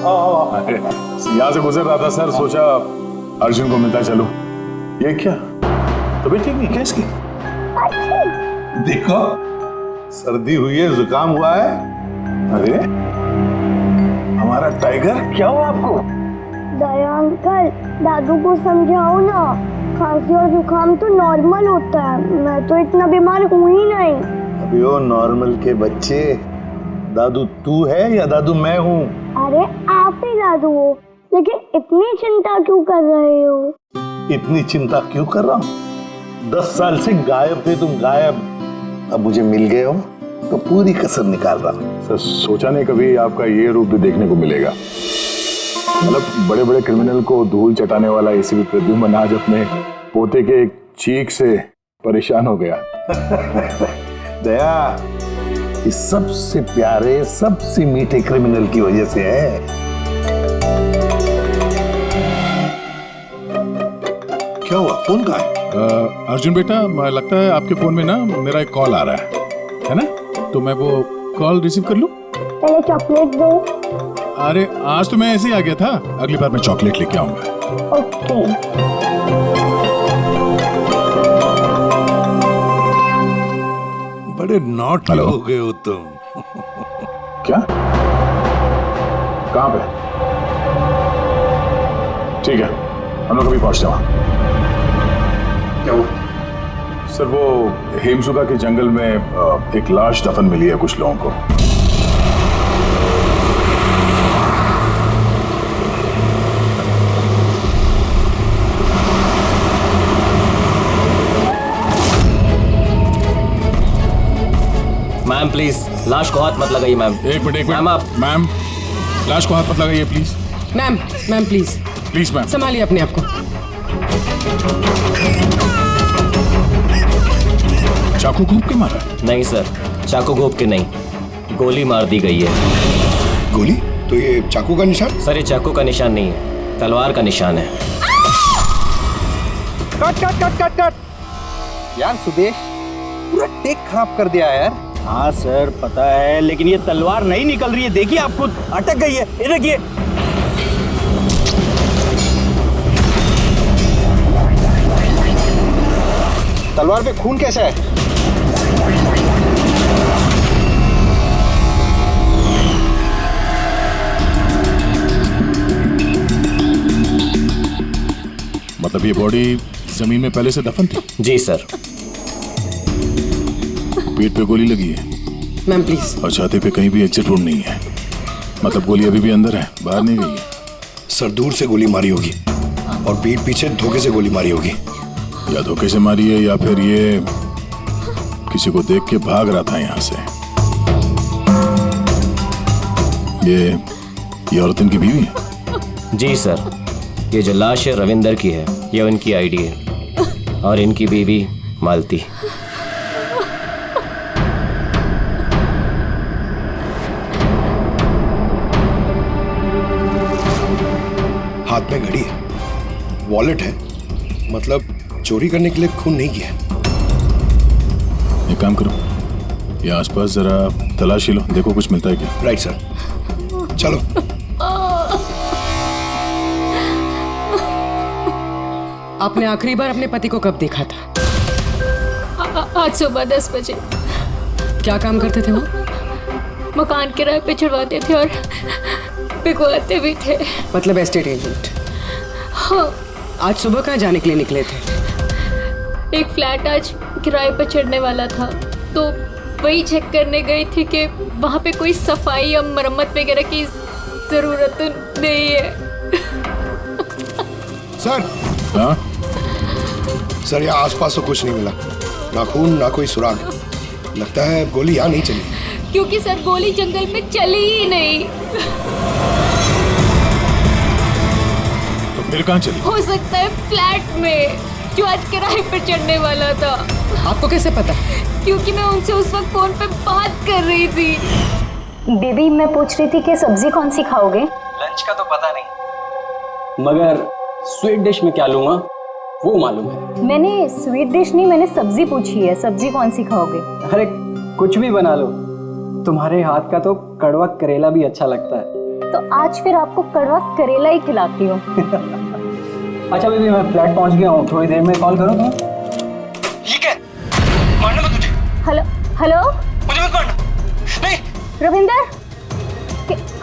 यहाँ से गुजर रहा था सर, सोचा अर्जुन को मिलता चलो। ये क्या तबीयत ठीक नहीं क्या इसकी? देखो सर्दी हुई है, जुकाम हुआ है। अरे हमारा टाइगर, क्या हुआ आपको? दया अंकल, दादू को समझाओ ना, खांसी और जुकाम तो नॉर्मल होता है, मैं तो इतना बीमार हूँ ही नहीं। अबे ओ नॉर्मल के बच्चे, दादू तू है या दादू मैं हूँ? अरे आप ही दादू हो, लेकिन इतनी चिंता क्यों कर रहे हो? इतनी चिंता क्यों कर रहा हूँ? 10 साल से गायब थे तुम, गायब। अब मुझे मिल गए हो तो पूरी कसर निकाल रहा हूँ। सर सोचा नहीं कभी आपका ये रूप भी देखने को मिलेगा। मतलब बड़े बड़े क्रिमिनल को धूल चटाने वाला एसीपी प्रद्युम्न आज अपने पोते के एक चीख से परेशान हो गया। दया, इस सबसे प्यारे सबसे मीठे क्रिमिनल की वजह से है। क्या हुआ, फोन कहाँ है? अर्जुन बेटा, लगता है आपके फोन में ना मेरा एक कॉल आ रहा है ना? तो मैं वो कॉल रिसीव कर लूं? पहले चॉकलेट दो। अरे आज तो मैं ऐसे ही आ गया था, अगली बार मैं चॉकलेट लेके आऊंगा। ओके। बड़े नॉट हो गए हो तुम। क्या? कहाँ पे? ठीक है, हम लोग अभी पहुंचते वहां। क्या हुआ? सर वो हेमसुगा के जंगल में एक लाश दफन मिली है कुछ लोगों को। मैम प्लीज लाश को हाथ मत लगाइए मैम। एक मिनट मैम आप। मैम लाश को हाथ मत लगाइए please. Ma'am please please ma'am संभालिए अपने आप को। चाकू घोंप के मारा? नहीं सर, चाकू घोंप के नहीं, गोली मार दी गई है। गोली? तो ये चाकू का निशान? सर ये चाकू का निशान नहीं है, तलवार का निशान है। Cut cut cut cut cut यार, सुदेश पूरा टेक खराब कर दिया यार। हाँ सर पता है, लेकिन ये तलवार नहीं निकल रही है। देखिए आप खुद, अटक गई है। ये देखिए। तलवार पे खून कैसा है? मतलब ये बॉडी जमीन में पहले से दफन थी? जी सर। पेट पे गोली लगी है मैम प्लीज। और छाती पे कहीं भी एग्जिट वुंड नहीं है, मतलब गोली अभी भी अंदर है, बाहर नहीं गई है। सर दूर से गोली मारी होगी और पीठ पीछे धोखे से गोली मारी होगी। या धोखे से मारी है या फिर ये किसी को देख के भाग रहा था यहाँ से। ये औरत इनकी बीवी है? जी सर, ये जो लाश है रविंदर की है, ये उनकी आईडी है और इनकी बीवी मालती। हाथ में घड़ी है, वॉलेट है, मतलब चोरी करने के लिए खून नहीं किया। एक काम करो, ये आसपास जरा तलाशी लो, देखो कुछ मिलता है क्या। राइट सर, चलो। आपने आखिरी बार अपने पति को कब देखा था? आज सुबह 10 बजे। क्या काम करते थे वो? मकान किराए पे छुड़वाते थे और बिकवाते भी थे। मतलब एस्टेट एजेंट? हाँ। आज सुबह कहाँ जाने के लिए निकले थे? एक फ्लैट आज किराए पर चढ़ने वाला था, तो वही चेक करने गई थी कि वहाँ पे कोई सफाई या मरम्मत वगैरह की जरूरत नहीं है। सर। हाँ? सर यहाँ आसपास तो कुछ नहीं मिला, ना खून ना कोई सुराग। लगता है गोली यहाँ नहीं चली। क्योंकि सर गोली जंगल में चली ही नहीं। तो फिर कहाँ चली? हो सकता है फ्लैट में, जो आज किराए पर चढ़ने वाला था। आपको कैसे पता? क्योंकि मैं उनसे उस वक्त फोन पे बात कर रही थी। बेबी मैं पूछ रही थी कि सब्जी कौन सी खाओगे? लंच का तो पता नहीं, मगर स्वीट डिश में क्या लूंगा वो मालूम है। मैंने स्वीट डिश नहीं, मैंने सब्जी पूछी है, सब्जी कौन सी खाओगे? अरे कुछ भी बना लो, तुम्हारे हाथ का तो कड़वा करेला भी अच्छा लगता है। तो आज फिर आपको कड़वा करेला ही खिलाती हूँ। अच्छा बेबी, मैं फ्लैट पहुंच गया हूँ, थोड़ी देर में कॉल करो तुम। ये क्या? मारना मत मुझे। हेलो हेलो, मुझे मत मारना। नहीं। रविंदर,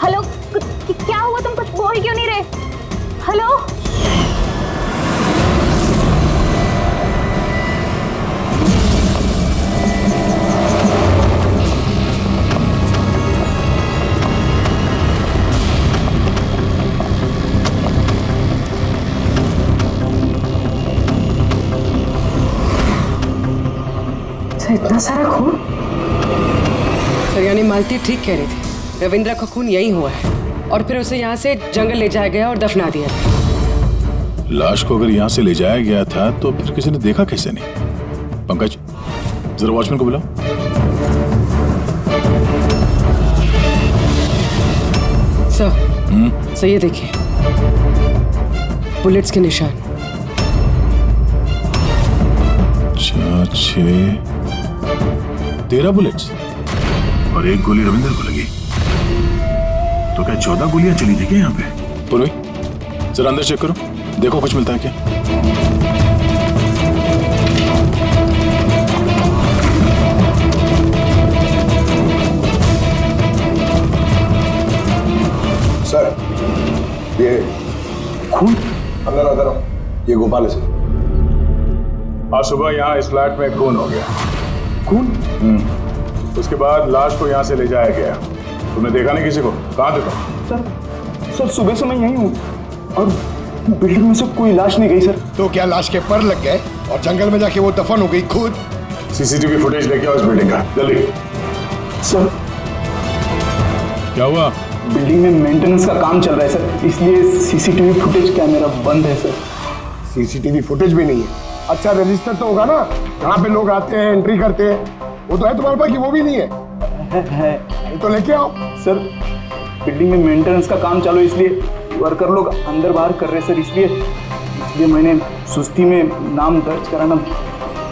हेलो, क्या हुआ? तुम कुछ बोल क्यों नहीं रहे? हेलो। इतना सारा खून? सर यानी मालती ठीक कह रही थी, रविंद्र का खून यही हुआ है और फिर उसे यहाँ से जंगल ले जाया गया और दफना दिया। लाश को अगर यहाँ से ले जाया गया था तो फिर किसी ने देखा कैसे नहीं? पंकज, जरा वॉचमैन को बुलाओ। सर ये देखिए, बुलेट्स के निशान। 4, 6, 13 बुलेट्स और एक गोली रविंदर को लगी। तो क्या 14 गोलियां चली थी क्या यहाँ पे? पूर्वी, जरा अंदर चेक करो, देखो कुछ मिलता है क्या। सर, ये खून अंदर अंदर, ये गोपाल है सर। आज सुबह यहाँ इस फ्लैट में खून हो गया। खून? उसके बाद लाश को यहाँ से ले जाया गया। तुमने देखा नहीं किसी को? कहाँ थे तुम? सर सुबह से मैं यहीं हूँ और बिल्डिंग में से कोई लाश नहीं गई सर। तो क्या लाश के पर लग गए और जंगल में जाके वो दफन हो गई खुद? सीसीटीवी फुटेज लेके आओ इस बिल्डिंग का, जल्दी। सर क्या हुआ? बिल्डिंग में मेंटेनेंस का काम चल रहा है सर, इसलिए सीसीटीवी फुटेज कैमरा बंद है सर। सीसीटीवी फुटेज भी नहीं है? अच्छा रजिस्टर तो होगा ना, यहाँ पे लोग आते हैं एंट्री करते हैं, वो तो है तुम्हारे पास कि वो भी नहीं है? तो लेके आओ सर। बिल्डिंग में मेंटेनेंस का काम चालू है, इसलिए वर्कर लोग अंदर बाहर कर रहे हैं सर, इसलिए मैंने सुस्ती में नाम दर्ज कराना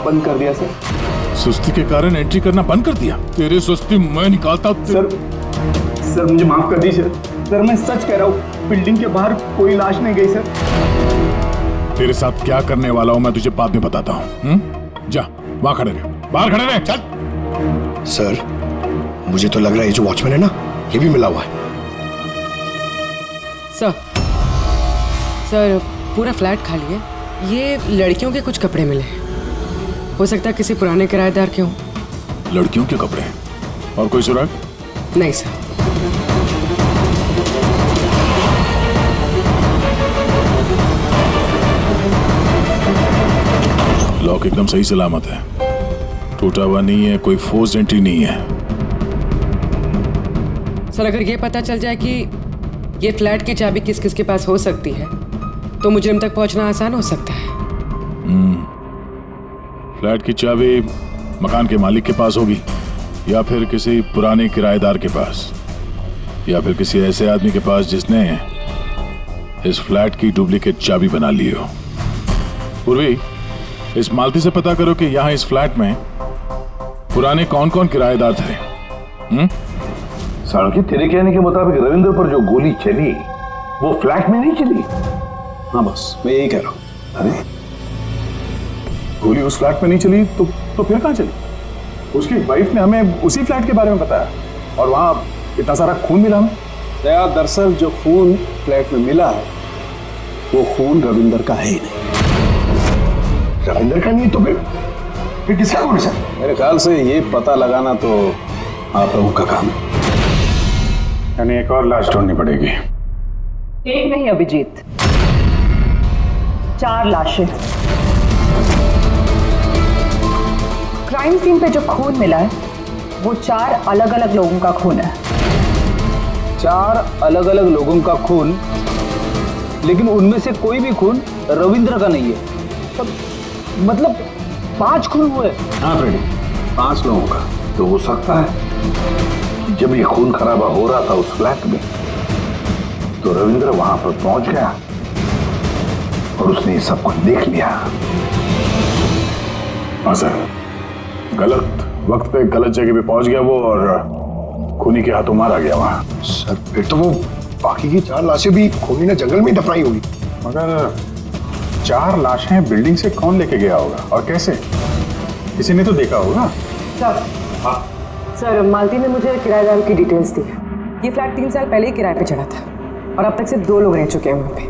बंद कर दिया सर। सुस्ती के कारण एंट्री करना बंद कर दिया? तेरी सुस्ती मैं निकालता हूँ। सर मुझे माफ कर दीजिए सर, मैं सच कह रहा हूँ, बिल्डिंग के बाहर कोई लाश नहीं गई सर। तेरे साथ क्या करने वाला हूँ मैं तुझे बाद में बताता हूँ। जा वहां खड़े रहे, बाहर खड़े रहे। चल। सर मुझे तो लग रहा है ये जो वॉचमैन है ना, ये भी मिला हुआ है। सर पूरा फ्लैट खाली है, ये लड़कियों के कुछ कपड़े मिले हैं, हो सकता है किसी पुराने किराएदार के हों। लड़कियों के कपड़े? और कोई सुराग? नहीं सर। लॉक एकदम सही सलामत है, टूटा हुआ नहीं है, कोई फोर्स्ड एंट्री नहीं है। सर अगर ये पता चल जाए कि ये फ्लैट की चाबी किस किस के पास हो सकती है तो मुजरिम तक पहुंचना आसान हो सकता है। फ्लैट की चाबी मकान के मालिक के पास होगी, या फिर किसी पुराने किराएदार के पास, या फिर किसी ऐसे आदमी के पास जिसने इस फ्लैट की डुप्लीकेट चाबी बना ली हो। पूर्वी, इस मालती से पता करो कि यहाँ इस फ्लैट में पुराने कौन कौन किराएदार थे। साड़की, तेरे कहने के मुताबिक रविंद्र पर जो गोली चली वो फ्लैट में नहीं चली? हाँ बस मैं यही कह रहा हूँ। अरे गोली उस फ्लैट में नहीं चली तो फिर कहाँ चली? उसकी वाइफ ने हमें उसी फ्लैट के बारे में बताया और वहाँ इतना सारा खून मिला हमें। दया, दरअसल जो खून फ्लैट में मिला है वो खून रविंदर का है ही नहीं। रविंदर का नहीं तो फिर किसका खून है सर? मेरे ख्याल से ये पता लगाना तो आप लोगों का काम है। यानी एक और लाश ढूंढनी पड़ेगी। एक नहीं अभिजीत, 4 लाशें। क्राइम सीन पे जो खून मिला है वो 4 अलग अलग लोगों का खून है। 4 अलग अलग लोगों का खून, लेकिन उनमें से कोई भी खून रविंद्र का नहीं है। मतलब 5 खून हुए। हाँ फ्रेडी, 5 लोगों का तो हो सकता है कि जब ये खून खराबा हो रहा था उस फ्लैट में तो रविंद्र वहां पर पहुंच गया और उसने ये सब कुछ देख लिया। हाँ सर, गलत वक्त पे गलत जगह पे पहुंच गया वो और खूनी के हाथों मारा गया वहां। सर फिर तो वो बाकी की 4 लाशें भी खूनी ने जंगल में दफनाई होगी। मगर 4 लाशें बिल्डिंग से कौन लेके गया होगा और कैसे? किसी ने तो देखा होगा। सर, सर मालती ने मुझे किराएदार की डिटेल्स दी। ये फ्लैट 3 साल पहले ही किराए पे चढ़ा था और अब तक सिर्फ 2 लोग रह चुके हैं वहाँ पे।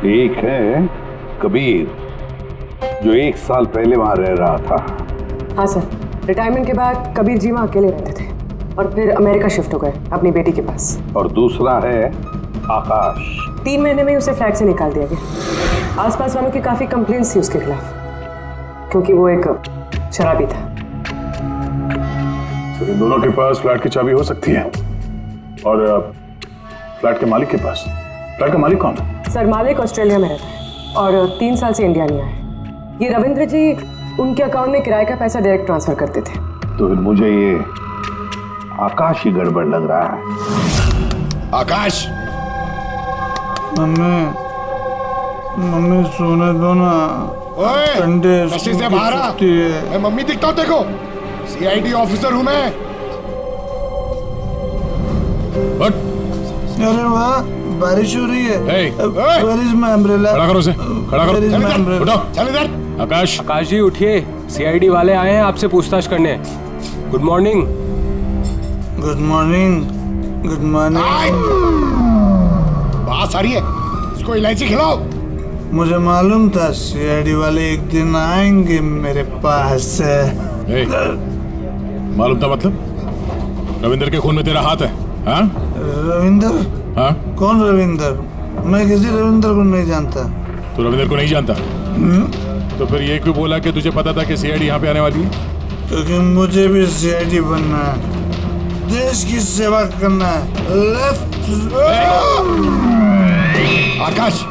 एक है कबीर, जो 1 साल पहले वहां रह रहा था। हाँ सर, रिटायरमेंट के बाद कबीर जी वहाँ अकेले रहते थे और फिर अमेरिका शिफ्ट हो गए अपनी बेटी के पास। और दूसरा है आकाश। 3 महीने में उसे फ्लैट से निकाल दिया गया। आसपास वालों की काफी कंप्लेंट्स थी उसके खिलाफ, क्योंकि वो एक शराबी था। तो इन दोनों के पास फ्लैट की चाबी हो सकती है और फ्लैट के मालिक के पास। फ्लैट का मालिक कौन है? सर मालिक ऑस्ट्रेलिया में रहता है और 3 साल से इंडिया नहीं आए। ये रविंद्र जी उनके अकाउंट में किराए का पैसा डायरेक्ट ट्रांसफर करते थे। तो फिर मुझे ये आकाश ही गड़बड़ लग रहा है। आकाश, मम्मी सोने दो ना। नशे से बाहर आ। मैं मम्मी दिखता हूँ देखो, CID ऑफिसर हूँ मैं। अरे वाह, बारिश हो रही है। Where is my umbrella? खड़ा करो उसे, खड़ा करो। Where is my umbrella? उठो, चल इधर। आकाश, आकाश जी उठिए, CID वाले आए हैं आपसे पूछताछ करने। Good morning. Good morning, good morning. बात सारी है, इसको इलायची खिलाओ। मुझे मालूम था CID वाले एक दिन आएंगे मेरे पास। मालूम था मतलब? रविंदर के खून में तेरा हाथ है? हाँ? रविंदर? हाँ? कौन रविंदर? मैं किसी रविंदर को नहीं जानता। तू रविंदर को नहीं जानता? तो फिर ये क्यों बोला कि तुझे पता था कि CID यहाँ पे आने वाली है? क्योंकि मुझे भी CID बनना है, देश की सेवा करना है। लेफ्ट। आकाश,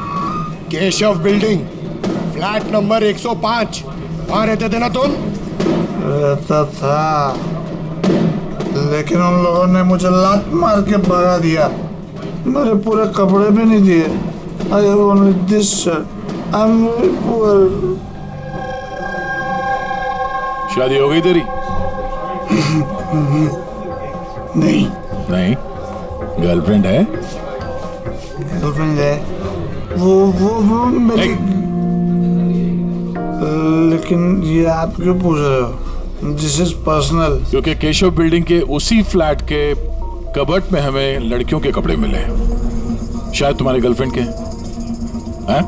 केशव बिल्डिंग, फ्लैट नंबर 105, वहाँ रहते थे ना तुम? रहता था, लेकिन उन लोगों ने मुझे लात मार के भगा दिया। मेरे पूरे कपड़े भी नहीं दिए। I have only this shirt. I'm very poor. शादी हो गई तेरी? नहीं। नहीं? गर्लफ्रेंड है? गर्लफ्रेंड है। वो मेरी। लेकिन ये आप क्यों पूछ रहे हो? This is personal. क्योंकि केशव बिल्डिंग के उसी फ्लैट के कबर्ड में हमें लड़कियों के कपड़े मिले, शायद तुम्हारी गर्लफ्रेंड के। हैं?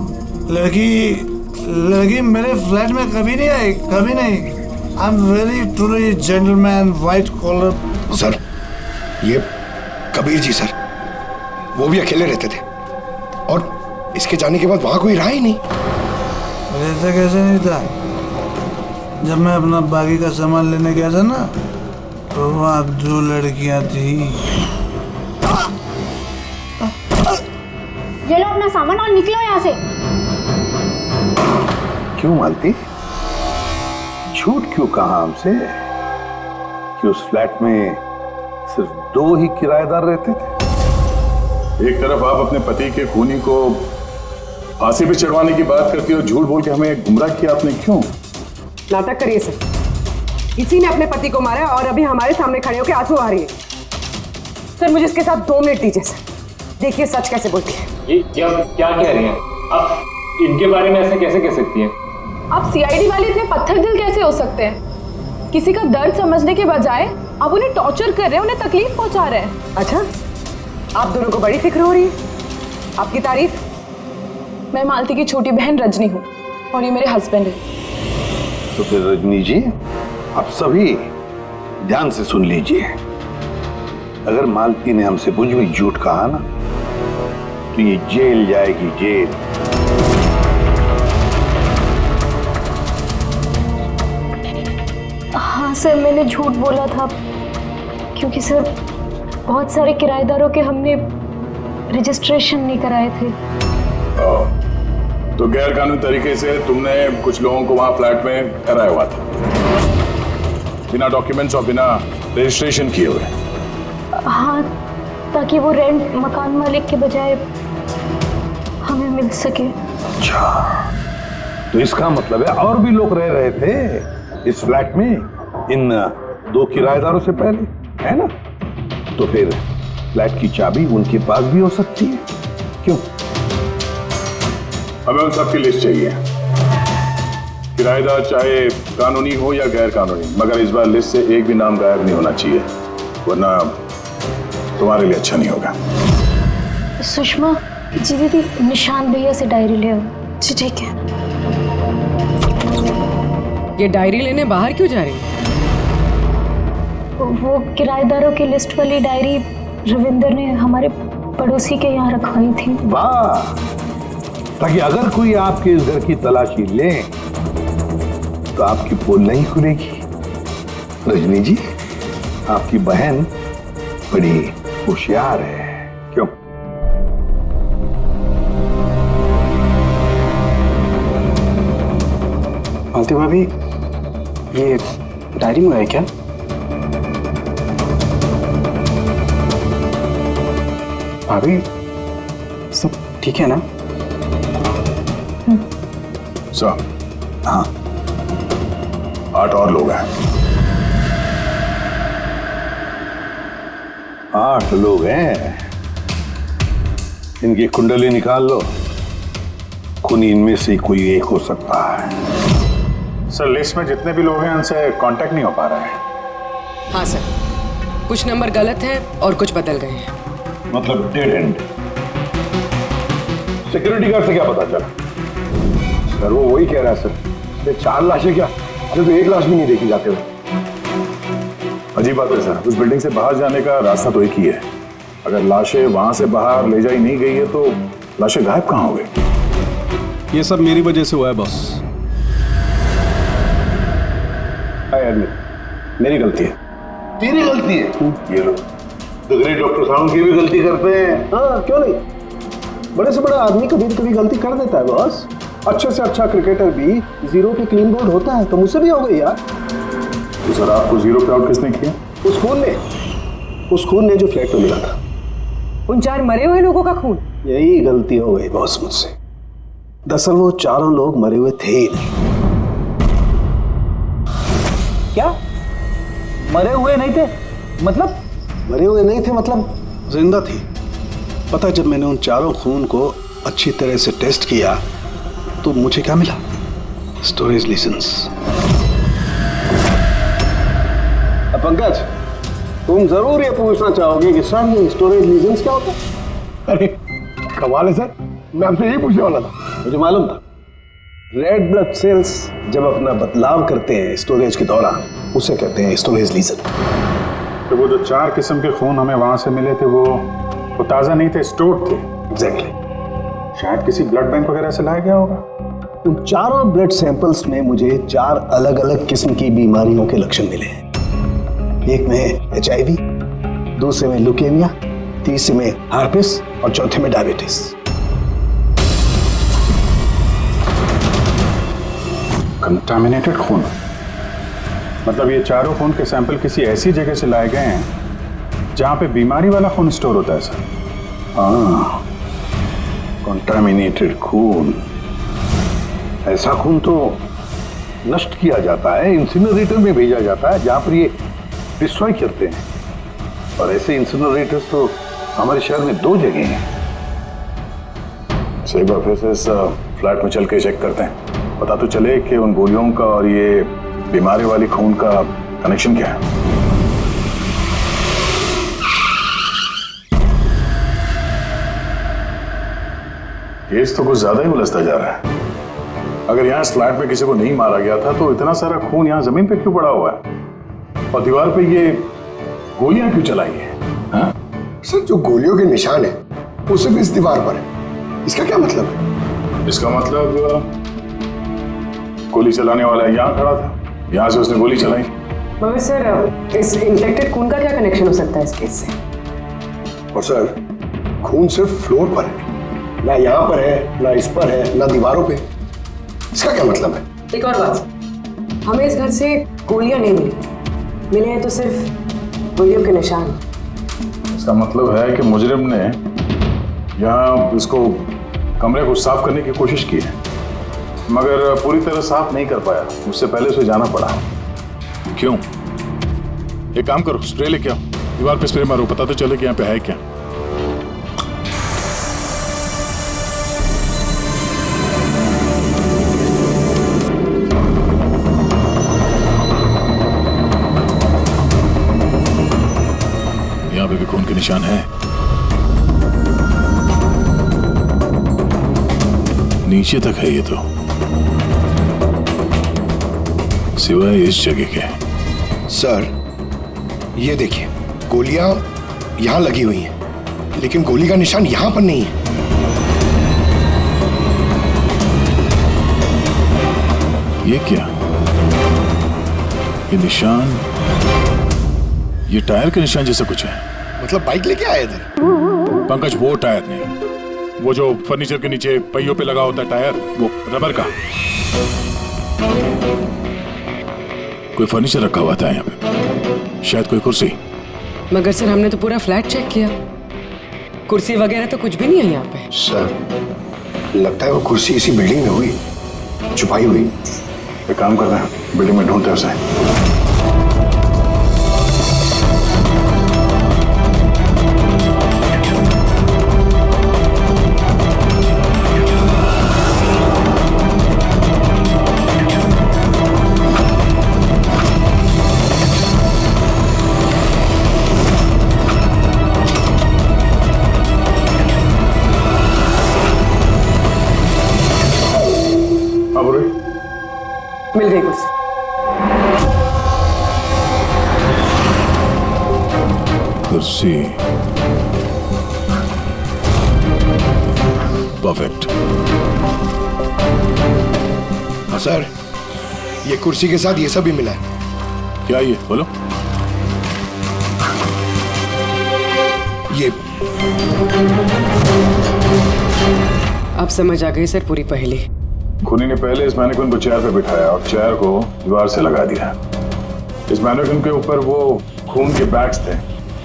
लड़की मेरे फ्लैट में कभी नहीं आई, कभी नहीं। I am very truly gentleman, white collar. Sir, ये कबीर जी सर, वो भी अकेले रहते थे और इसके जाने के बाद वहां कोई रहा ही नहीं। रहता कैसे नहीं था? जब मैं अपना बाकी का सामान लेने गया था ना, तो वहाँ 2 लड़कियां थी। ये लो अपना सामान और निकलो यहाँ से। क्यों मालती? झूठ क्यों कहा हमसे कि उस फ्लैट में सिर्फ 2 ही किराएदार रहते थे? एक तरफ आप अपने पति के खूनी को फांसी पे चढ़वाने की बात करती हो, झूठ बोल के हमें गुमराह किया आपने, क्यों? नाटक करिए सर, इसी ने अपने पति को मारा और अभी हमारे सामने खड़े होकर आंसू आ रही है। सर मुझे इसके साथ 2 मिनट दीजिए सर, देखिए सच कैसे बोलती है। ये क्या कह रही हैं आप? इनके बारे में ऐसे कैसे कह सकती हैं? आप CID वाले इतने पत्थर दिल कैसे हो सकते हैं? किसी का दर्द समझने के बजाय आप उन्हें टॉर्चर कर रहे हैं, उन्हें तकलीफ पहुंचा रहे हैं। अच्छा, आप दोनों को बड़ी फिक्र हो रही है। आपकी तारीफ। मैं मालती की छोटी बहन रजनी हूँ और ये मेरे हस्बैंड है। तो फिर रजनी जी, आप सभी ध्यान से सुन लीजिए। अगर मालती ने हमसे कुछ भी झूठ कहा ना, तो ये जेल जाएगी, जेल। हाँ सर, मैंने झूठ बोला था क्योंकि सर बहुत सारे किराएदारों के हमने रजिस्ट्रेशन नहीं कराए थे। तो गैर कानूनी तरीके से तुमने कुछ लोगों को वहां फ्लैट में कराया हुआ था, बिना डॉक्यूमेंट्स और बिना रजिस्ट्रेशन किए हुए। हाँ, ताकि वो रेंट मकान मालिक के बजाय हमें मिल सके। अच्छा, तो इसका मतलब है और भी लोग रह रहे थे इस फ्लैट में इन 2 किराएदारों से पहले, है ना? तो फिर फ्लैट की चाबी उनके पास भी हो सकती है, क्यों? हमें उन सबकी लिस्ट चाहिए, किराएदार चाहे कानूनी हो या गैर कानूनी, मगर इस बार लिस्ट से एक भी नाम गायब नहीं होना चाहिए, वरना तुम्हारे लिए अच्छा नहीं होगा। सुषमा जी दीदी, निशांत भैया से डायरी ले आओ। जी ठीक है। ये डायरी लेने बाहर क्यों जा रही है? वो किराएदारों की लिस्ट वाली डायरी रविंदर ने हमारे पड़ोसी के यहाँ रखवाई थी। वाह, ताकि अगर कोई आपके इस घर की तलाशी ले तो आपकी पोल नहीं खुलेगी। रजनी जी, आपकी बहन बड़ी होशियार है, क्यों? मालती भाभी, ये डायरी में है क्या? भाभी, सब ठीक है ना? सब? हाँ। 8 और लोग हैं। 8 लोग हैं। इनकी कुंडली निकाल लो, खूनी इनमें से कोई एक हो सकता है। सर, लिस्ट में जितने भी लोग हैं उनसे कांटेक्ट नहीं हो पा रहा है। हाँ सर, कुछ नंबर गलत हैं और कुछ बदल गए हैं। मतलब डेड एंड। सिक्योरिटी गार्ड से क्या पता चला? सर वो वही कह रहा है सर, ये 4 लाशें क्या, अरे तो 1 लाश भी नहीं देखी जाते हुए। अजीब बात है सर, उस बिल्डिंग से बाहर जाने का रास्ता तो एक ही है। अगर लाशें वहां से बाहर ले जाई नहीं गई है तो लाशें गायब कहाँ हो गई? ये सब मेरी वजह से हुआ है बॉस। मेरी गलती है। तेरी गलती है? ये लो, द ग्रेट डॉक्टर साहब की भी गलती करते हैं। हाँ क्यों नहीं, बड़े से बड़ा आदमी कभी कभी गलती कर देता है बॉस। अच्छे से अच्छा क्रिकेटर भी 0 पे क्लीन बोल्ड होता है, तो मुझसे भी हो गई यार। तो सर, आपको 0 पे आउट किसने किया? उस खून ने जो फ्लैट में मिला था। उन 4 मरे हुए लोगों का खून? यही गलती हो गई बॉस मुझसे। दरअसल वो 4 लोग मरे हुए थे ही नहीं। क्या? मरे हुए नहीं थे? मतलब? मरे हुए नहीं थे मतलब जिंदा थी। पता, जब मैंने उन 4 खून को अच्छी तरह से टेस्ट किया तो मुझे क्या मिला? स्टोरेज लीजेंस। पंकज, तुम जरूर ये पूछना चाहोगे कि सर ये स्टोरेज लीजेंस क्या होता है? अरे कमाल है सर, मैं आपसे यही पूछने वाला था। मुझे मालूम था। रेड ब्लड सेल्स जब अपना बदलाव करते हैं स्टोरेज के दौरान, उसे कहते हैं स्टोरेज लीजन। तो वो जो 4 किस्म के खून हमें वहां से मिले थे वो ताजा नहीं थे, स्टोर्ड थे। एग्जैक्टली। शायद किसी ब्लड बैंक वगैरह से लाया गया होगा। उन 4 ब्लड सैंपल्स में मुझे 4 अलग अलग किस्म की बीमारियों के लक्षण मिले हैं। एक में HIV, दूसरे में ल्यूकेमिया, तीसरे में हार्पिस और चौथे में डायबिटीज। कंटामिनेटेड खून? मतलब ये 4 खून के सैंपल किसी ऐसी जगह से लाए गए हैं जहां पे बीमारी वाला खून स्टोर होता है सर? हाँ, कंटामिनेटेड खून। ऐसा खून तो नष्ट किया जाता है, इंसिनरेटर में भेजा जाता है जहां पर ये डिस्ट्रॉय करते हैं। और ऐसे इंसिनरेटर्स तो हमारे शहर में 2 जगह हैं। एक बार फिर से इस फ्लैट में चल के चेक करते हैं, पता तो चले कि उन गोलियों का और ये बीमारी वाली खून का कनेक्शन क्या है। केस तो कुछ ज्यादा ही उलझता जा रहा है। अगर यहाँ इस फ्लैट में किसी को नहीं मारा गया था तो इतना सारा खून यहाँ जमीन पे क्यों पड़ा हुआ है और दीवार पे ये गोलियां क्यों चलाई हैं? सर जो गोलियों के निशान है वो सिर्फ इस दीवार पर है, इसका क्या मतलब है? इसका मतलब गोली चलाने वाला यहाँ खड़ा था, यहाँ से उसने गोली चलाई। मगर सर इस इन्फेक्टेड खून का क्या कनेक्शन हो सकता है इस केस से? और सर खून सिर्फ फ्लोर पर है, ना यहाँ पर है, ना इस पर है, ना दीवारों पे। इसका क्या मतलब है? एक और बात, हमें इस घर से गोलियां नहीं मिली, मिले हैं तो सिर्फ गोलियों के निशान। इसका मतलब है कि मुजरिम ने यहाँ इसको कमरे को साफ करने की कोशिश की है मगर पूरी तरह साफ नहीं कर पाया, उससे पहले उसे जाना पड़ा। क्यों? एक काम करो, स्प्रे लेके आओ। दीवार पे स्प्रे मारो, पता तो चले कि यहाँ पे है क्या। यहाँ पे भी खून के निशान है। नीचे तक है ये तो, सिवाय इस जगह के। सर ये देखिए, गोलियां यहां लगी हुई हैं, लेकिन गोली का निशान यहां पर नहीं है। ये क्या? ये निशान, ये टायर के निशान जैसा कुछ है। मतलब बाइक लेके आए थे? पंकज, वो टायर नहीं, वो जो फर्नीचर के नीचे पहियों पे लगा होता है टायर, वो रबर का। कोई फर्नीचर रखा हुआ था यहाँ पे, शायद कोई कुर्सी। मगर सर हमने तो पूरा फ्लैट चेक किया, कुर्सी वगैरह तो कुछ भी नहीं है यहाँ पे। सर लगता है वो कुर्सी इसी बिल्डिंग में हुई, छुपाई हुई। एक काम करते हैं, बिल्डिंग में ढूंढते हैं उसे। मिल गई कुर्सी। कुर्सी परफेक्ट। सर ये कुर्सी के साथ ये सब भी मिला है। क्या ये बोलो? ये अब समझ आ गई सर पूरी पहेली। खूनी ने पहले इस मैनिक्विन को चेयर पे बिठाया और चेयर को दीवार से लगा दिया। इस मैनिक्विन के ऊपर वो खून के बैग्स थे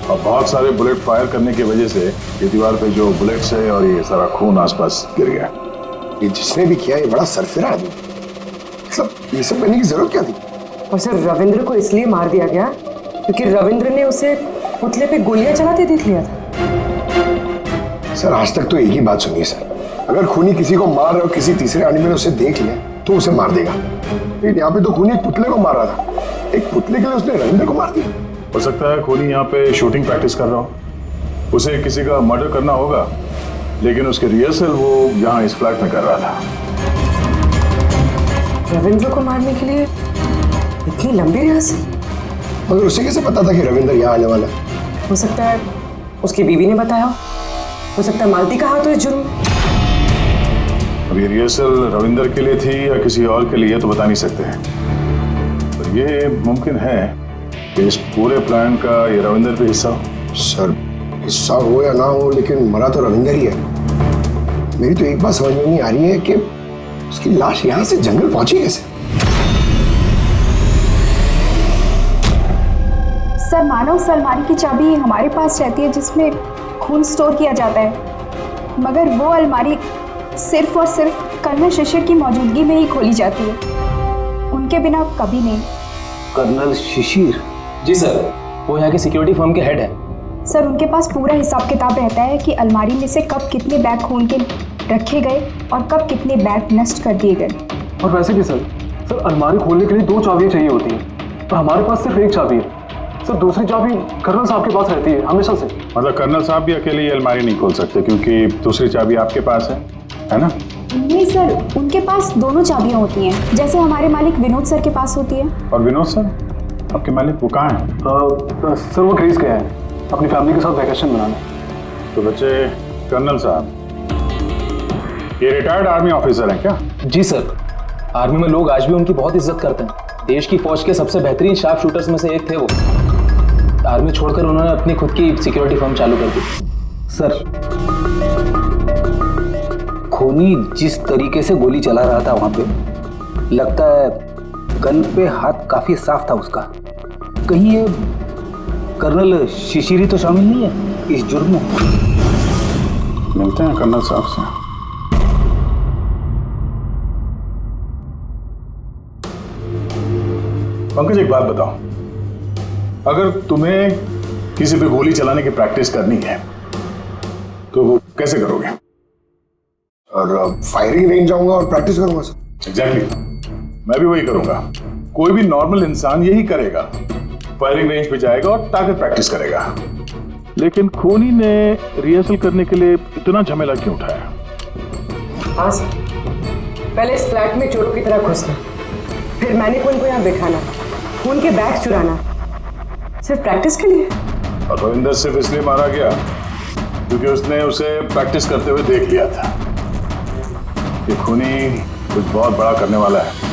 और बहुत सारे बुलेट फायर करने की वजह से ये दीवार पे जो बुलेट्स है और ये सारा खून आसपास गिर गया। ये जिसने भी किया ये बड़ा सरफिरा आदमी, मतलब ये सब करने की जरूरत क्या थी? और सर रविंद्र को इसलिए मार दिया गया क्योंकि रविंद्र ने उसे पुतले पे गोलियां चलाते देख लिया था। सर आज तक तो एक ही बात सुनिए सर, अगर खूनी किसी को मार रहा हो, किसी तीसरे आदमी ने उसे देख लिया तो उसे मार देगा, लेकिन यहाँ पे तो खूनी एक पुतले को मार रहा था। एक पुतले के लिए उसने रविंद्र को मार दिया। हो सकता है खूनी यहाँ पे शूटिंग प्रैक्टिस कर रहा हो, उसे किसी का मर्डर करना होगा, लेकिन उसके रिहर्सल वो यहाँ इस फ्लैट में कर रहा था। रविंद्र को मारने के लिए इतनी लंबी रिहर्सल? मगर उसे कैसे पता था कि रविंद्र यहाँ आने वाला है? हो सकता है उसकी बीवी ने बताया हो सकता है मालती का हाथ हो इस जुर्म में। अब ये रिहर्सल रविंद्र के लिए थी या किसी और के लिए तो बता नहीं सकते हैं, पर ये मुमकिन है कि इस पूरे प्लान का ये रविंद्र भी हिस्सा हो। सर हिस्सा हो या ना हो, लेकिन मरा तो रविंद्र ही है। मेरी तो एक बात समझ में नहीं आ रही है कि उसकी लाश यहाँ से जंगल पहुंची कैसे? सर मानो उस अलमारी की चाबी हमारे पास रहती है जिसमें खून स्टोर किया जाता है, मगर वो अलमारी सिर्फ और सिर्फ कर्नल शिशिर की मौजूदगी में ही खोली जाती है, उनके बिना कभी नहीं। कर्नल शिशिर? जी सर, वो यहाँ के सिक्योरिटी फर्म के हेड है। सर उनके पास पूरा हिसाब किताब रहता है कि अलमारी में से कब कितने बैग खून के रखे गए और कब कितने बैग नष्ट कर दिए गए। और वैसे भी सर अलमारी खोलने के लिए 2 चाबियाँ चाहिए होती हैं, तो हमारे पास सिर्फ 1 चाबी है। सर दूसरी चाबी कर्नल साहब के पास रहती है हमेशा से। मतलब कर्नल साहब भी अकेले ये अलमारी नहीं खोल सकते क्योंकि दूसरी चाबी आपके पास है ना? नहीं सर, उनके पास दोनों चाबियां होती हैं, जैसे हमारे मालिक विनोद सर के पास होती है। और विनोद सर आपके मालिक वो कहाँ हैं? सर वो ग्रीस गए हैं अपनी फैमिली के साथ वैकेशन मनाने। तो बच्चे कर्नल साहब ये रिटायर्ड आर्मी ऑफिसर हैं क्या? जी सर, आर्मी में लोग आज भी उनकी बहुत इज्जत करते हैं। देश की फौज के सबसे बेहतरीन शार्प शूटर्स में से एक थे वो। आर्मी छोड़कर उन्होंने अपनी खुद की सिक्योरिटी फर्म चालू कर दी। सर खूनी जिस तरीके से गोली चला रहा था वहां पे, लगता है गन पे हाथ काफी साफ था उसका। कहीं ये कर्नल शिशिरी तो शामिल नहीं है इस जुर्म में? मिलते हैं कर्नल साहब से। पंकज एक बात बताओ, अगर तुम्हें किसी पे गोली चलाने की प्रैक्टिस करनी है तो वो कैसे करोगे? और फायरिंग रेंज जाऊंगा और प्रैक्टिस करूंगा सर। एग्जैक्टली, मैं भी वही करूंगा। कोई भी नॉर्मल इंसान यही करेगा, फायरिंग रेंज पे जाएगा और ताकत प्रैक्टिस करेगा। लेकिन खूनी ने रिहर्सल करने के लिए इतना झमेला क्यों उठाया? हाँ सर, पहले इस फ्लैट में चोरों की तरह घुसना, फिर मैनिक्विन को यहाँ बिठाना, खून के बैग चुराना, सिर्फ प्रैक्टिस के लिए। और रविंदर सिर्फ इसलिए मारा गया क्योंकि उसने उसे प्रैक्टिस करते हुए देख लिया था कि खूनी कुछ बहुत बड़ा करने वाला है।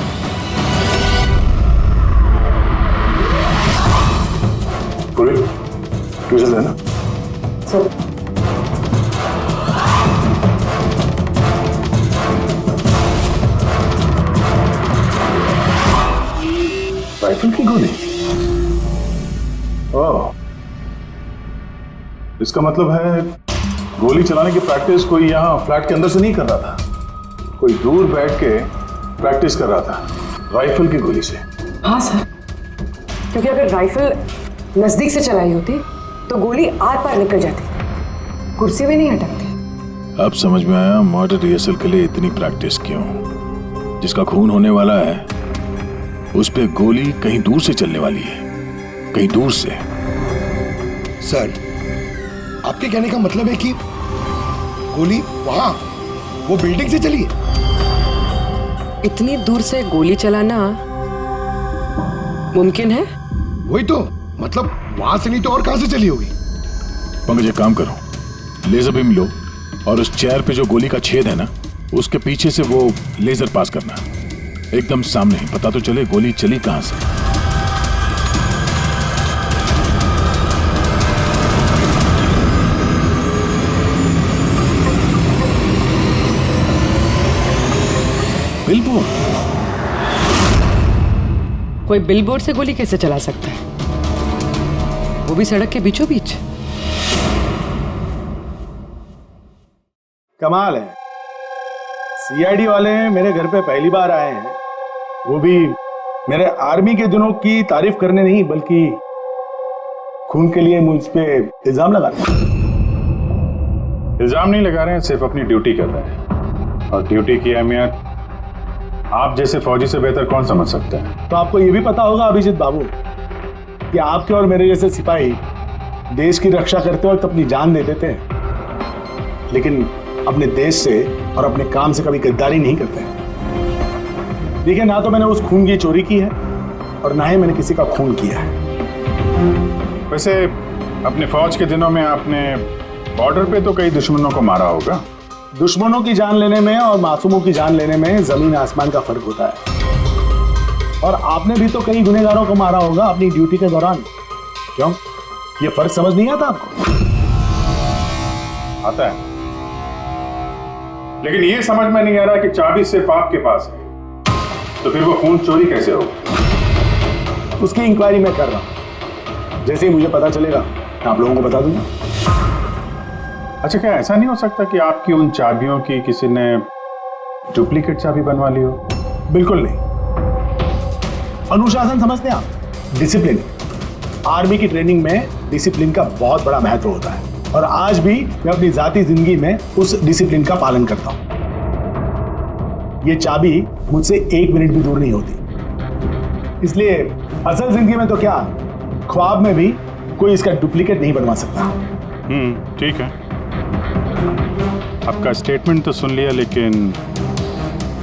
पूरी ट्यूशन है ना सर? राइफल की गोली? ओह, इसका मतलब है गोली चलाने की प्रैक्टिस कोई यहाँ फ्लैट के अंदर से नहीं कर रहा था, कोई दूर बैठ के प्रैक्टिस कर रहा था राइफल की गोली से। हाँ सर, क्योंकि अगर राइफल नजदीक से चलाई होती तो गोली आर पार निकल जाती, कुर्सी में नहीं अटकती। अब समझ में आया मर्डर रिहर्सल के लिए इतनी प्रैक्टिस क्यों। जिसका खून होने वाला है उस पे गोली कहीं दूर से चलने वाली है, कहीं दूर से। सर, आपके कहने का मतलब है कि गोली वहां वो बिल्डिंग से चली है? इतनी दूर से गोली चलाना मुमकिन है? वही तो, मतलब वहां से नहीं तो और कहां से चली होगी? पंकज, एक काम करो, लेजर बीम लो और उस चेयर पे जो गोली का छेद है ना, उसके पीछे से वो लेजर पास करना, एकदम सामने, पता तो चले गोली चली कहां से। बिलबोर्ड? कोई बिलबोर्ड से गोली कैसे चला सकता है, वो भी सड़क के बीचों बीच? कमाल है, सीआईडी वाले मेरे घर पे पहली बार आए हैं, वो भी मेरे आर्मी के दिनों की तारीफ करने नहीं बल्कि खून के लिए मुझ पे इल्जाम लगाते। इल्जाम नहीं लगा रहे हैं, सिर्फ अपनी ड्यूटी कर रहे हैं, और ड्यूटी की अहमियत आप जैसे फौजी से बेहतर कौन समझ सकता है। तो आपको ये भी पता होगा अभिजीत बाबू कि आपके और मेरे जैसे सिपाही देश की रक्षा करते वक्त अपनी जान दे देते हैं, लेकिन अपने देश से और अपने काम से कभी गद्दारी नहीं करते हैं। देखिए, ना तो मैंने उस खून की चोरी की है और ना ही मैंने किसी का खून किया है। वैसे अपने फौज के दिनों में आपने बॉर्डर पे तो कई दुश्मनों को मारा होगा। दुश्मनों की जान लेने में और मासूमों की जान लेने में जमीन आसमान का फर्क होता है, और आपने भी तो कई गुनहगारों को मारा होगा अपनी ड्यूटी के दौरान। क्यों, ये फर्क समझ नहीं आता आपको? आता है, लेकिन ये समझ में नहीं आ रहा कि चाबी सिर्फ आपके पास है, तो फिर वो खून चोरी कैसे होगा? उसकी इंक्वायरी मैं कर रहा हूं, जैसे ही मुझे पता चलेगा आप लोगों को बता दूंगा। अच्छा, क्या ऐसा नहीं हो सकता कि आपकी उन चाबियों की किसी ने डुप्लीकेट चाबी बनवा ली हो? बिल्कुल नहीं। अनुशासन समझते हैं आप, डिसिप्लिन। आर्मी की ट्रेनिंग में डिसिप्लिन का बहुत बड़ा महत्व होता है, और आज भी मैं अपनी जाती जिंदगी में उस डिसिप्लिन का पालन करता हूं। ये चाबी मुझसे 1 मिनट भी दूर नहीं होती, इसलिए असल जिंदगी में तो क्या, ख्वाब में भी कोई इसका डुप्लीकेट नहीं बनवा सकता। ठीक है, आपका स्टेटमेंट तो सुन लिया, लेकिन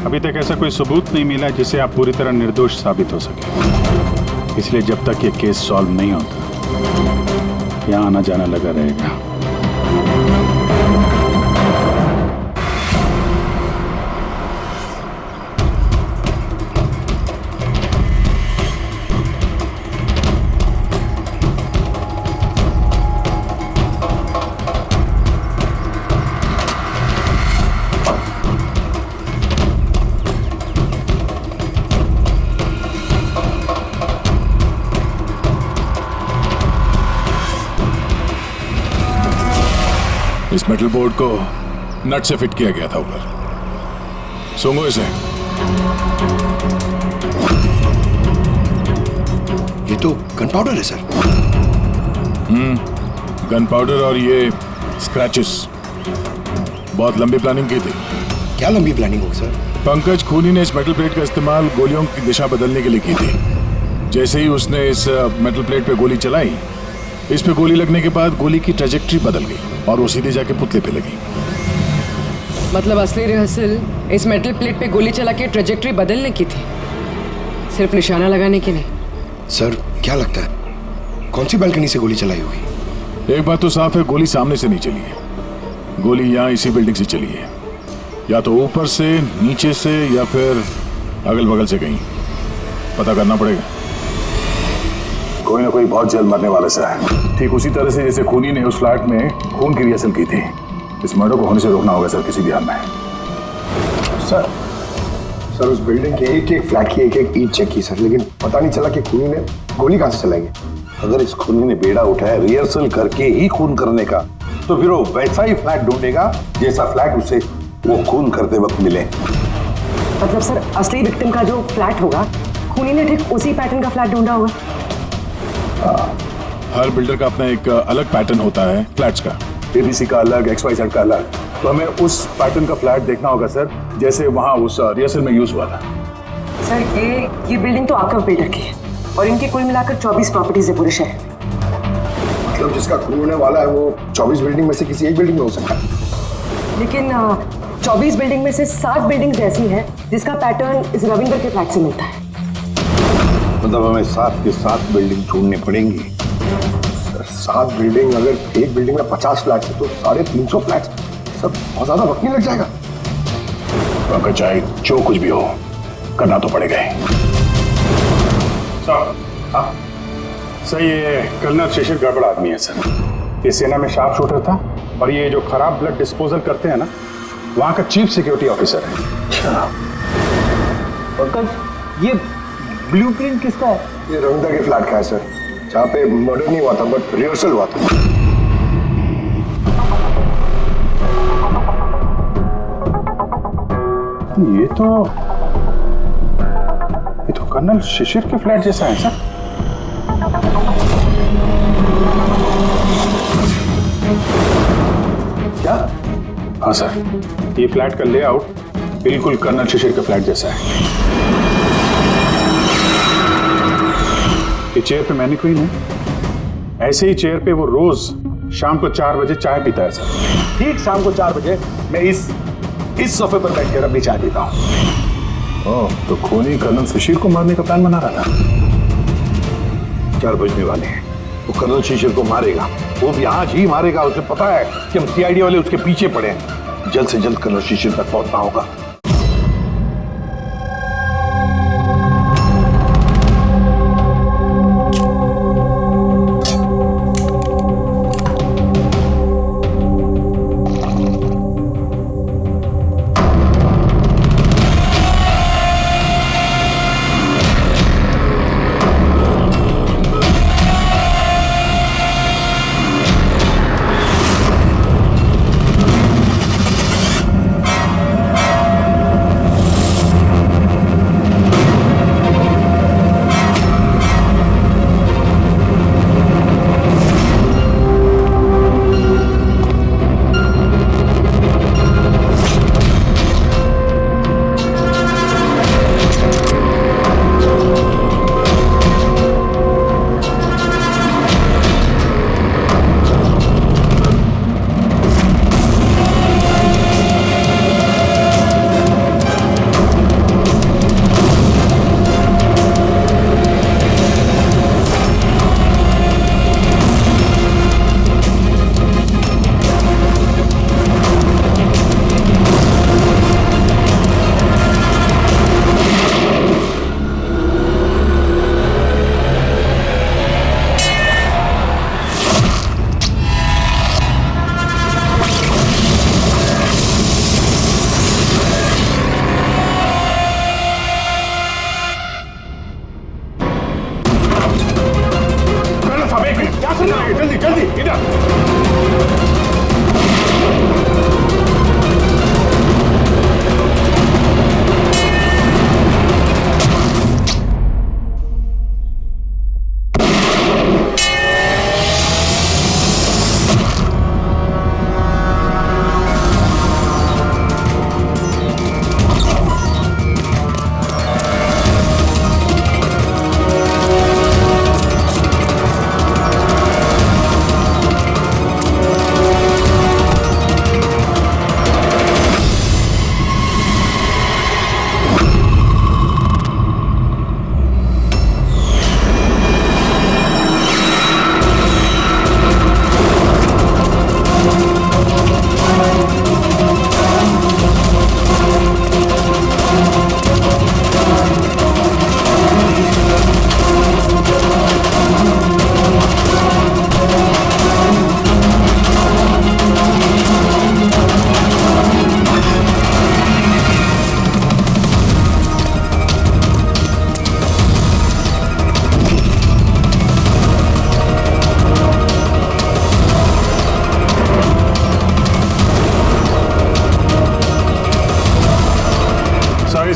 अभी तक ऐसा कोई सबूत नहीं मिला जिससे आप पूरी तरह निर्दोष साबित हो सके। इसलिए जब तक ये केस सॉल्व नहीं होता, यहाँ आना जाना लगा रहेगा। इस मेटल बोर्ड को नट से फिट किया गया था ऊपर। सूंघो इसे। ये तो गन पाउडर है सर। गन पाउडर और ये स्क्रैचेस, बहुत लंबी प्लानिंग की थी। क्या लंबी प्लानिंग होगी सर? पंकज खूनी ने इस मेटल प्लेट का इस्तेमाल गोलियों की दिशा बदलने के लिए की थी। जैसे ही उसने इस मेटल प्लेट पे गोली चलाई, इस पे गोली लगने के बाद गोली की ट्रेजेक्ट्री बदल गई और वो सीधे जाके पुतले पे लगी। मतलब असली रिहर्सल इस मेटल प्लेट पे गोली चला के ट्रेजेक्ट्री बदलने की थी, सिर्फ निशाना लगाने की नहीं। सर क्या लगता है कौन सी बालकनी से गोली चलाई होगी? एक बात तो साफ है, गोली सामने से नहीं चली है। गोली यहाँ इसी बिल्डिंग से चली है, या तो ऊपर से, नीचे से, या फिर अगल बगल से कहीं। पता करना पड़ेगा। कोई ना कोई बहुत जल्द मरने वाला सा है, ठीक उसी तरह से जैसे खूनी ने उस फ्लैट में खून की रिहर्सल की थी। इस मर्डर को होने से रोकना होगा सर, किसी भी हाल में। सर उस बिल्डिंग के एक एक फ्लैट की एक एक ईंट चेक की सर, लेकिन पता नहीं चला कि खूनी ने गोली कहां से चलाई। अगर इस खूनी ने बेड़ा उठाया रिहर्सल करके ही खून करने का, तो फिर वो वैसा ही फ्लैट ढूंढेगा जैसा फ्लैट उसे वो खून करते वक्त मिले। मतलब सर असली विक्टिम का जो फ्लैट होगा, खूनी ने ठीक उसी पैटर्न का फ्लैट ढूंढा होगा। हर बिल्डर का अपना एक अलग पैटर्न होता है फ्लैट्स का, एबीसी का अलग, XYZ का अलग। तो हमें उस पैटर्न का फ्लैट देखना होगा सर, जैसे वहां उस रिहर्सल में यूज हुआ था। सर ये बिल्डिंग तो आकव बिल्डर की है और इनकी कुल मिलाकर 24 प्रॉपर्टीज है पूरे शहर में। मतलब जिसका खून होने वाला है वो 24 बिल्डिंग में से किसी एक बिल्डिंग में हो सकता है। लेकिन 24 बिल्डिंग में से 7 बिल्डिंग्स ऐसी हैं जिसका पैटर्न इस रविंदर के फ्लैट से मिलता है। मतलब हमें 7 के 7 बिल्डिंग ढूंढनी पड़ेंगी। 7 बिल्डिंग, अगर एक बिल्डिंग में 50 फ्लैट है तो 350 फ्लैट, सब बहुत ज्यादा वक्त नहीं लग जाएगा। अगर चाहे जो कुछ भी हो, करना तो पड़ेगा ही। सर ये कर्नल शिशिर गड़बड़ आदमी है सर। ये सेना में शार्प शूटर था और ये जो खराब ब्लड डिस्पोजल करते हैं ना, वहाँ का चीफ सिक्योरिटी ऑफिसर है। पंकज ये ब्लूप्रिंट किसका है? ये रविंदर के फ्लैट का है सर, जहाँ पे मर्डर नहीं हुआ था बट रिहर्सल हुआ था। ये तो कर्नल शिशिर के फ्लैट जैसा है सर। क्या? हाँ सर, ये फ्लैट का लेआउट बिल्कुल कर्नल शिशिर के फ्लैट जैसा है। ये चेयर पे मैनिक्वीन है, ऐसे ही चेयर पे वो रोज शाम को 4 बजे चाय पीता है सर। ठीक शाम को 4 बजे मैं इस सोफे पर बैठकर अपनी चाय पीता हूँ। ओह, तो खूनी कर्नल शिशिर को मारने का प्लान बना रहा था। 4 बजने वाले हैं, वो कर्नल शिशिर को मारेगा, वो भी आज ही मारेगा। उसे पता है कि हम CID वाले उसके पीछे पड़े हैं। जल्द से जल्द कर्नल शिशिर तक पहुंचना होगा।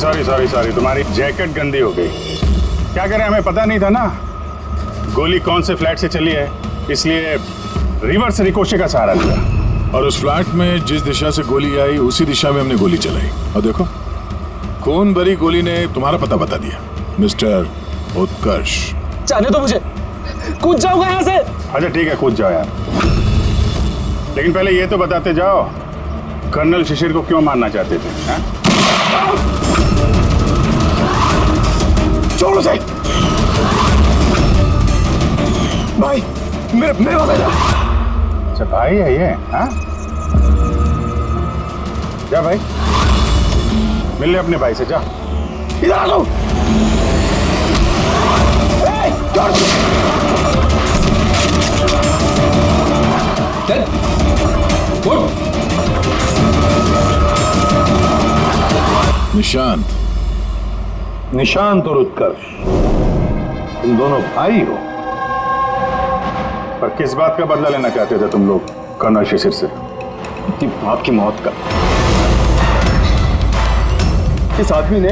सॉरी, तुम्हारी जैकेट गंदी हो गई। क्या करें, हमें पता नहीं था ना गोली कौन से फ्लैट से चली है, इसलिए रिवर्स रिकोशे का सहारा लिया। और उस फ्लैट में जिस दिशा से गोली आई उसी दिशा में हमने गोली चलाई, और देखो खून भरी गोली ने तुम्हारा पता बता दिया, मिस्टर उत्कर्ष। जाने दो मुझे, कूद जाऊंगा यहाँ से। अच्छा ठीक है, कूद जाओ यार, लेकिन पहले ये तो बताते जाओ कर्नल शिशिर को क्यों मारना चाहते थे? छोड़ उसे भाई, मेरे पास आ जा। अच्छा भाई है ये, हाँ? जा भाई, मिल ले अपने भाई से, जा। इधर आ जाओ। निशांत और उत्कर्ष, तुम दोनों भाई हो। पर किस बात का बदला लेना चाहते थे तुम लोग कर्नल शिशिर से? बाप की मौत का। इस आदमी ने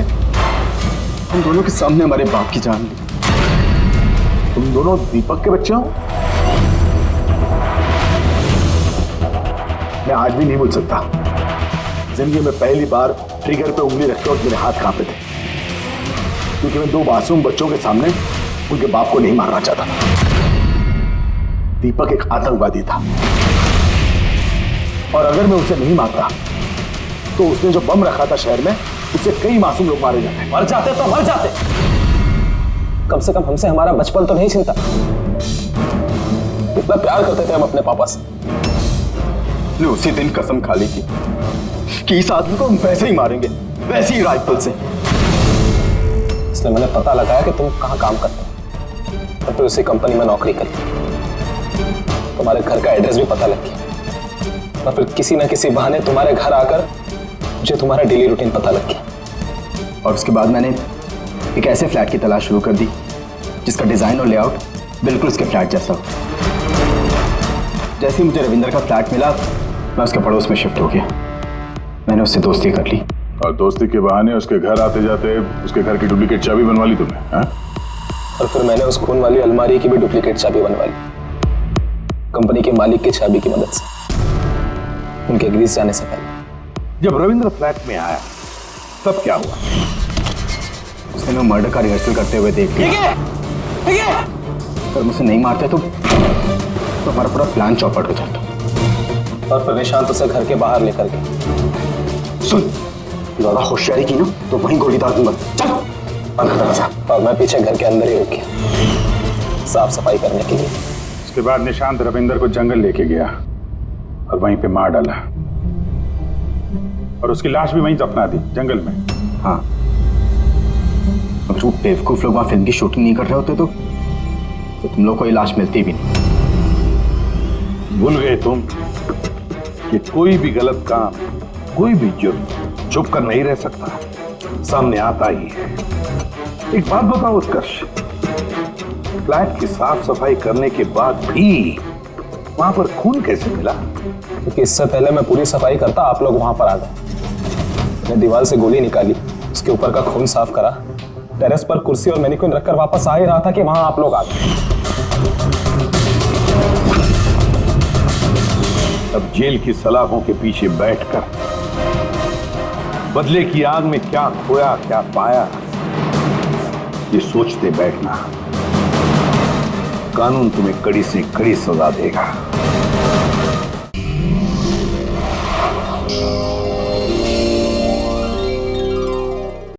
हम दोनों के सामने हमारे बाप की जान ली। तुम दोनों दीपक के बच्चे हो? मैं आज भी नहीं भूल सकता, जिंदगी में पहली बार ट्रिगर पे उंगली रखते वक्त मेरे हाथ कांपे थे, क्योंकि मैं दो मासूम बच्चों के सामने उनके बाप को नहीं मारना चाहता था। दीपक एक आतंकवादी था, और अगर मैं उसे नहीं मारता तो उसने जो बम रखा था शहर में, उससे कई मासूम लोग मारे जाते। मर जाते तो मर जाते, कम से कम हमसे हमारा बचपन तो नहीं छीनता। कितना प्यार करते थे हम अपने पापा से। ने उसी दिन कसम खा ली थी कि इस आदमी को हम वैसे ही मारेंगे, वैसे ही राइफल से। इसलिए मैंने पता लगाया कि तुम कहाँ काम करते हो, और फिर उसी कंपनी में नौकरी करती। तुम्हारे घर का एड्रेस भी पता लग गया, और फिर किसी ना किसी बहाने तुम्हारे घर आकर मुझे तुम्हारा डेली रूटीन पता लग गया। और उसके बाद मैंने एक ऐसे फ्लैट की तलाश शुरू कर दी जिसका डिजाइन और लेआउट बिल्कुल उसके फ्लैट जैसा हो। जैसे ही मुझे रविंदर का फ्लैट मिला, मैं उसके पड़ोस में शिफ्ट हो गया। मैंने उससे दोस्ती कर ली, और दोस्ती के बहाने उसके घर आते जाते उसके घर की डुप्लीकेट चाबी बनवा ली तुमने, हाँ? और फिर मैंने उस खून वाली अलमारी की भी डुप्लीकेट चाबी बनवा ली, कंपनी के मालिक की चाबी की मदद से, उनके ग्रीस जाने से पहले। जब रविंद्र फ्लैट में आया तब क्या हुआ? उसने मैं मर्डर का रिहर्सल करते हुए देख लिया। अगर मुझे नहीं मारते तो हमारा पूरा प्लान चौपट हो जाता। और फिर निशांत उसे घर के बाहर लेकर गए। सुन, ज्यादा होशियारी की ना तो वहीं गोली दाग दूंगा। चल। और मैं पीछे घर के अंदर ही रुक गया, साफ सफाई करने के लिए। उसके बाद निशांत रविंदर को जंगल लेके गया और वहीं पे मार डाला, और उसकी लाश भी वहीं दफना दी जंगल में। हाँ, अगर वो बेवकूफ लोग वहां फिल्म की शूटिंग नहीं कर रहे होते तो तुम लोग को ये लाश मिलती भी नहीं। भूल गए तुम कि कोई भी गलत काम, कोई भी जुर्म छुप कर नहीं रह सकता, सामने आता ही है। एक बात बताओ उत्कर्ष, फ्लैट की साफ सफाई करने के बाद भी वहां पर खून कैसे मिला? क्योंकि इससे पहले मैं पूरी सफाई करता, आप लोग वहां पर आ गए। मैं दीवार से गोली निकाली, उसके ऊपर का खून साफ करा, टेरेस पर कुर्सी और मैनिक्विन रखकर वापस आ ही रहा था कि वहां आप लोग आ गए। अब जेल की सलाखों के पीछे बैठकर बदले की आग में क्या खोया क्या पाया, ये सोचते बैठना, कानून तुम्हें कड़ी से कड़ी सजा देगा।